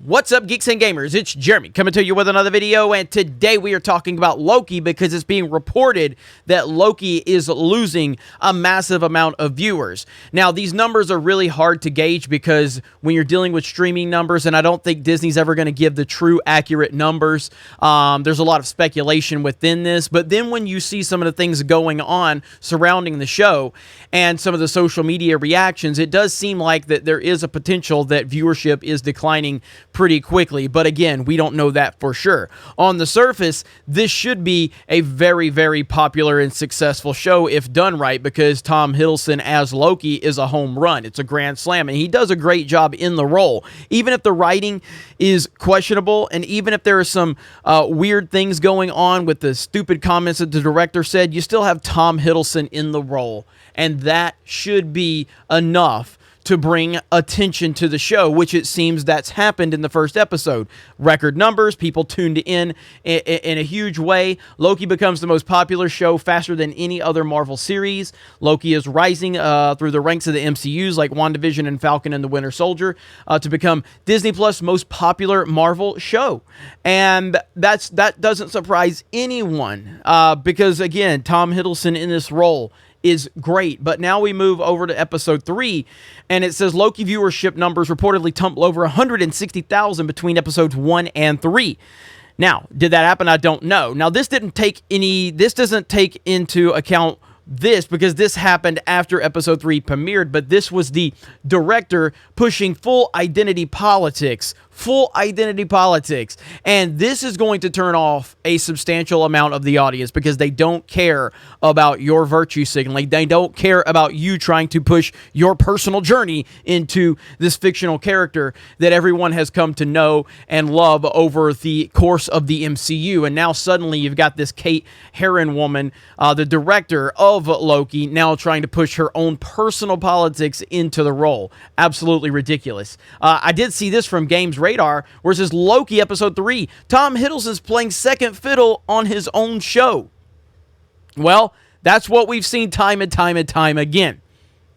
What's up, Geeks and Gamers? It's Jeremy coming to you with another video, and today we are talking about Loki because it's being reported that Loki is losing a massive amount of viewers. Now, these numbers are really hard to gauge because when you're dealing with streaming numbers, and I don't think Disney's ever going to give the true accurate numbers, there's a lot of speculation within this, but then when you see some of the things going on surrounding the show and some of the social media reactions, it does seem like that there is a potential that viewership is declining pretty quickly, but again, we don't know that for sure. On the surface, this should be a very, very popular and successful show if done right, because Tom Hiddleston as Loki is a home run. It's a grand slam, and he does a great job in the role. Even if the writing is questionable, and even if there are some weird things going on with the stupid comments that the director said, you still have Tom Hiddleston in the role, and that should be enough to bring attention to the show, which it seems that's happened in the first episode. Record numbers, people tuned in a huge way. Loki becomes the most popular show faster than any other Marvel series. Loki is rising through the ranks of the MCUs like WandaVision and Falcon and the Winter Soldier to become Disney Plus' most popular Marvel show. And that doesn't surprise anyone because, again, Tom Hiddleston in this role is great. But now we move over to episode 3, and it says Loki viewership numbers reportedly tumbled over 160,000 between episodes 1 and 3. Now, did that happen? I don't know. Now, this doesn't take into account this because this happened after episode 3 premiered, but this was the director pushing full identity politics, and this is going to turn off a substantial amount of the audience because they don't care about your virtue signaling. They don't care about you trying to push your personal journey into this fictional character that everyone has come to know and love over the course of the MCU. And now suddenly you've got this Kate Herron woman, the director of Loki, now trying to push her own personal politics into the role. Absolutely ridiculous. I did see this from Games Radar, where it says Loki episode 3, Tom Hiddleston's playing second fiddle on his own show. Well, that's what we've seen time and time and time again.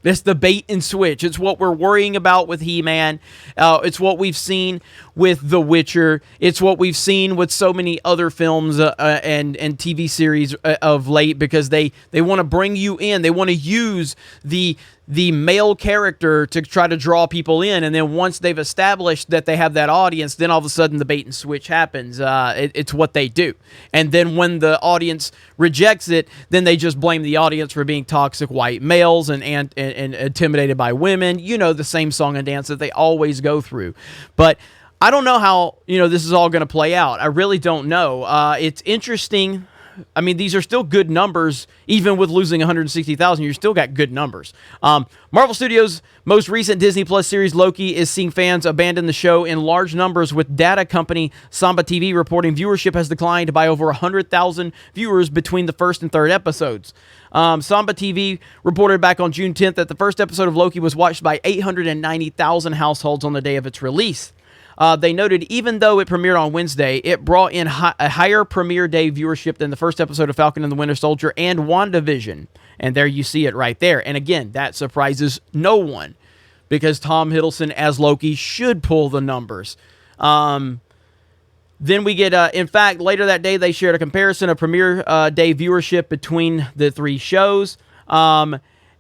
It's the bait and switch. It's what we're worrying about with He-Man. It's what we've seen with The Witcher. It's what we've seen with so many other films and TV series of late, because they want to bring you in. They want to use the male character to try to draw people in, and then once they've established that they have that audience, then all of a sudden the bait and switch happens. It's what they do. And then when the audience rejects it, then they just blame the audience for being toxic white males and intimidated by women. You know, the same song and dance that they always go through. But I don't know how, this is all going to play out. I really don't know. It's interesting. I mean, these are still good numbers. Even with losing 160,000, you still got good numbers. Marvel Studios' most recent Disney Plus series, Loki, is seeing fans abandon the show in large numbers, with data company Samba TV reporting viewership has declined by over 100,000 viewers between the first and third episodes. Samba TV reported back on June 10th that the first episode of Loki was watched by 890,000 households on the day of its release. They noted even though it premiered on Wednesday, it brought in a higher premiere day viewership than the first episode of Falcon and the Winter Soldier and WandaVision. And there you see it right there. And again, that surprises no one because Tom Hiddleston as Loki should pull the numbers. Then we get, in fact, later that day, they shared a comparison of premiere day viewership between the three shows.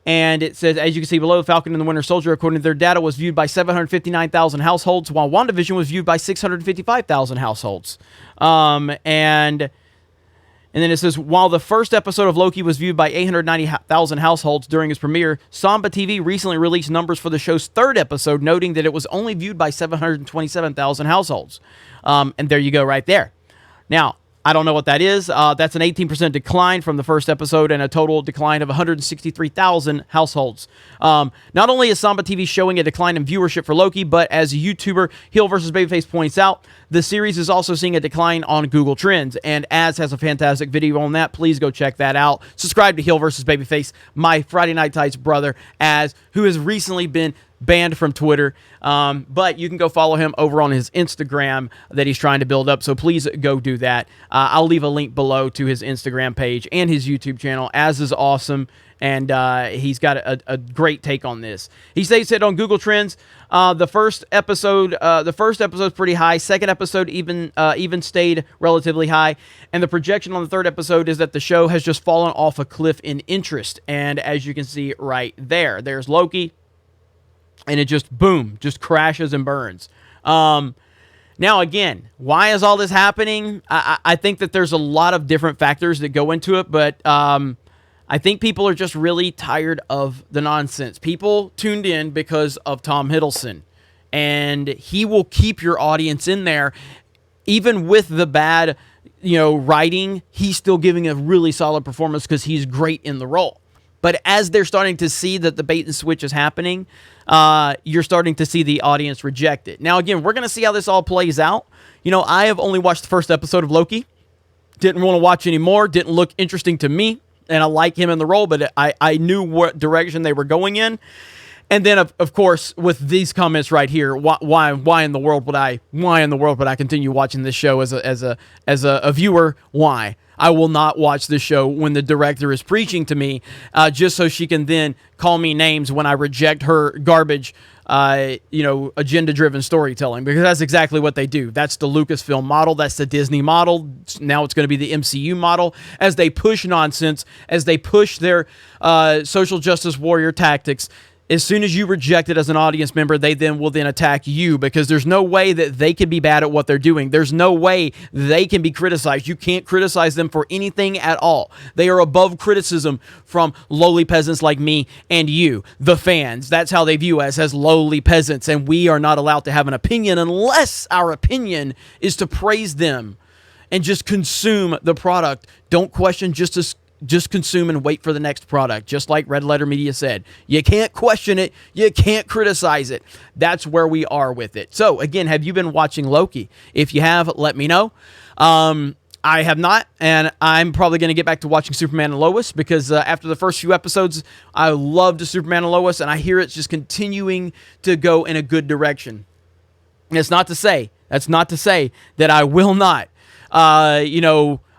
And it says, as you can see below, Falcon and the Winter Soldier, according to their data, was viewed by 759,000 households, while WandaVision was viewed by 655,000 households. And then it says, while the first episode of Loki was viewed by 890,000 households during its premiere, Samba TV recently released numbers for the show's third episode, noting that it was only viewed by 727,000 households. And there you go right there. Now, I don't know what that is. That's an 18% decline from the first episode and a total decline of 163,000 households. Not only is Samba TV showing a decline in viewership for Loki, but as YouTuber Heel vs. Babyface points out, the series is also seeing a decline on Google Trends, and Az has a fantastic video on that. Please go check that out. Subscribe to Heel vs. Babyface, my Friday Night Tights brother, Az, who has recently been banned from Twitter. But you can go follow him over on his Instagram that he's trying to build up. So please go do that. I'll leave a link below to his Instagram page and his YouTube channel. Az is awesome. And he's got a great take on this. He states it on Google Trends. The first episode's pretty high. Second episode even stayed relatively high. And the projection on the third episode is that the show has just fallen off a cliff in interest. And as you can see right there, there's Loki. And it just, boom, just crashes and burns. Now, again, why is all this happening? I think that there's a lot of different factors that go into it, but I think people are just really tired of the nonsense. People tuned in because of Tom Hiddleston, and he will keep your audience in there. Even with the bad, writing, he's still giving a really solid performance because he's great in the role. But as they're starting to see that the bait and switch is happening, you're starting to see the audience reject it. Now, again, we're going to see how this all plays out. I have only watched the first episode of Loki. Didn't want to watch any more. Didn't look interesting to me. And I like him in the role, but I knew what direction they were going in. And then, of course, with these comments right here, why in the world would I continue watching this show as a viewer? Why? I will not watch this show when the director is preaching to me, just so she can then call me names when I reject her garbage, agenda-driven storytelling, because that's exactly what they do. That's the Lucasfilm model. That's the Disney model. Now it's going to be the MCU model. As they push nonsense, as they push their social justice warrior tactics, as soon as you reject it as an audience member, they will attack you, because there's no way that they can be bad at what they're doing. There's no way they can be criticized. You can't criticize them for anything at all. They are above criticism from lowly peasants like me and you, the fans. That's how they view us, as lowly peasants, and we are not allowed to have an opinion unless our opinion is to praise them and just consume the product. Don't question, just consume and wait for the next product. Just like Red Letter Media said, you can't question it. You can't criticize it. That's where we are with it. So again, have you been watching Loki? If you have, let me know. I have not, and I'm probably going to get back to watching Superman and Lois, because after the first few episodes, I loved Superman and Lois, and I hear it's just continuing to go in a good direction. And that's not to say that I will not,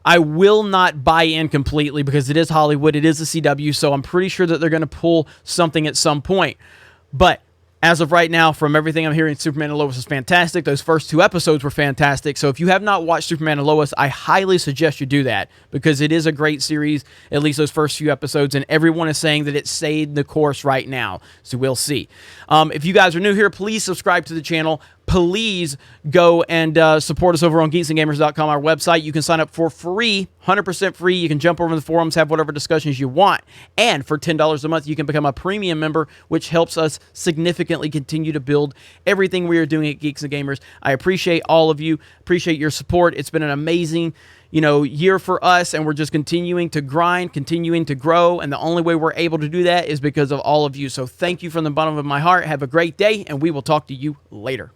I will not buy in completely, because it is Hollywood, it is the CW, so I'm pretty sure that they're going to pull something at some point. But as of right now, from everything I'm hearing, Superman and Lois is fantastic. Those first 2 episodes were fantastic. So if you have not watched Superman and Lois, I highly suggest you do that, because it is a great series, at least those first few episodes, and everyone is saying that it stayed the course right now. So we'll see. If you guys are new here, please subscribe to the channel. Please go and support us over on geeksandgamers.com, our website. You can sign up for free, 100% free. You can jump over in the forums, have whatever discussions you want. And for $10 a month, you can become a premium member, which helps us significantly continue to build everything we are doing at Geeks and Gamers. I appreciate all of you, appreciate your support. It's been an amazing year for us, and we're just continuing to grind, continuing to grow, and the only way we're able to do that is because of all of you. So thank you from the bottom of my heart. Have a great day, and we will talk to you later.